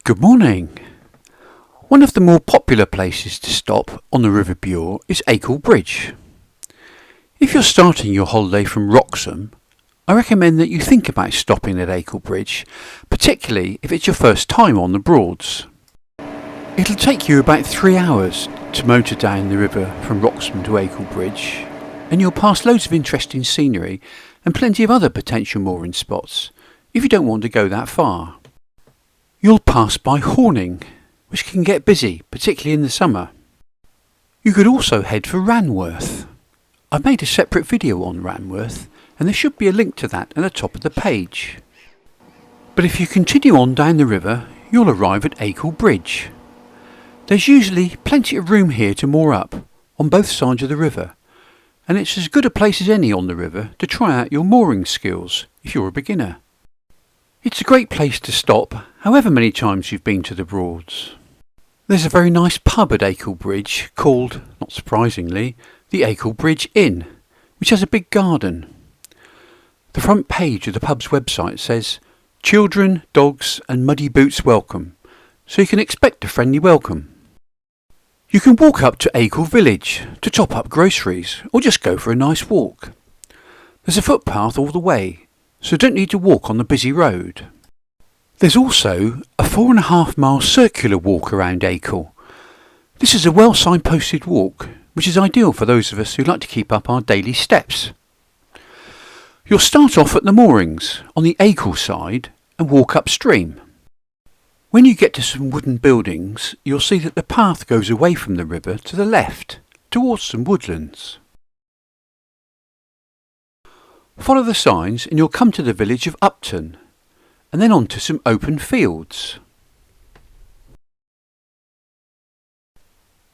Good morning. One of the more popular places to stop on the River Bure is Acle Bridge. If you're starting your holiday from Wroxham, I recommend that you think about stopping at Acle Bridge, particularly if it's your first time on the Broads. It'll take you about 3 hours to motor down the river from Wroxham to Acle Bridge, and you'll pass loads of interesting scenery and plenty of other potential mooring spots if you don't want to go that far. You'll pass by Horning, which can get busy, particularly in the summer. You could also head for Ranworth. I've made a separate video on Ranworth, and there should be a link to that at the top of the page. But if you continue on down the river, you'll arrive at Acle Bridge. There's usually plenty of room here to moor up, on both sides of the river, and it's as good a place as any on the river to try out your mooring skills if you're a beginner. It's a great place to stop, however many times you've been to the Broads. There's a very nice pub at Acle Bridge called, not surprisingly, the Acle Bridge Inn, which has a big garden. The front page of the pub's website says, "Children, dogs and muddy boots welcome," so you can expect a friendly welcome. You can walk up to Acle Village to top up groceries or just go for a nice walk. There's a footpath all the way, so don't need to walk on the busy road. There's also a 4.5 mile circular walk around Acle. This is a well signposted walk, which is ideal for those of us who like to keep up our daily steps. You'll start off at the moorings on the Acle side and walk upstream. When you get to some wooden buildings, you'll see that the path goes away from the river to the left, towards some woodlands. Follow the signs and you'll come to the village of Upton, and then on to some open fields.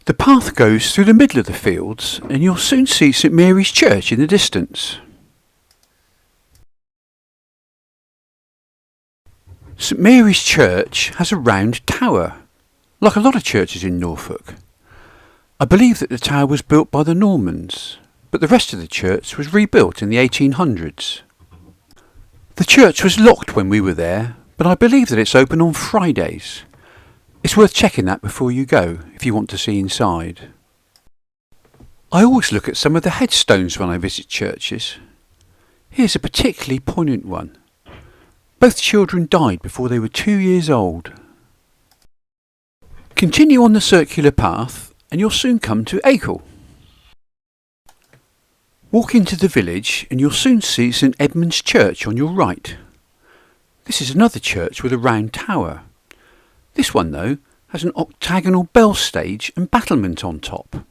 The path goes through the middle of the fields and you'll soon see St Mary's Church in the distance. St Mary's Church has a round tower, like a lot of churches in Norfolk. I believe that the tower was built by the Normans, but the rest of the church was rebuilt in the 1800s. The church was locked when we were there, but I believe that it's open on Fridays. It's worth checking that before you go, if you want to see inside. I always look at some of the headstones when I visit churches. Here's a particularly poignant one. Both children died before they were 2 years old. Continue on the circular path and you'll soon come to Acle. Walk into the village and you'll soon see St Edmund's Church on your right. This is another church with a round tower. This one, though, has an octagonal bell stage and battlement on top.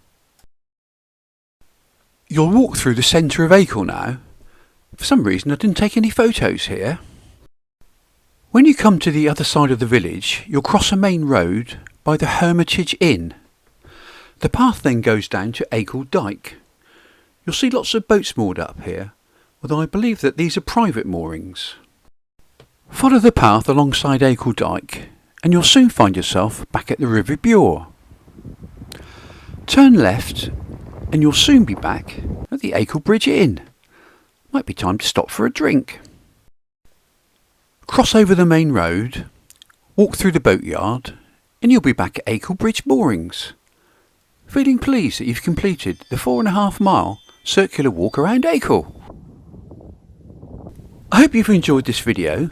You'll walk through the centre of Acle now. For some reason I didn't take any photos here. When you come to the other side of the village, you'll cross a main road by the Hermitage Inn. The path then goes down to Acle Dyke. You'll see lots of boats moored up here, although I believe that these are private moorings. Follow the path alongside Acle Dyke and you'll soon find yourself back at the River Bure. Turn left and you'll soon be back at the Acle Bridge Inn. Might be time to stop for a drink. Cross over the main road, walk through the boatyard and you'll be back at Acle Bridge moorings. Feeling pleased that you've completed the 4.5 mile circular walk around Acle. I hope you've enjoyed this video.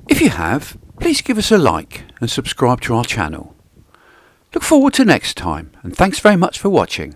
If you have, please give us a like and subscribe to our channel. Look forward to next time and thanks very much for watching.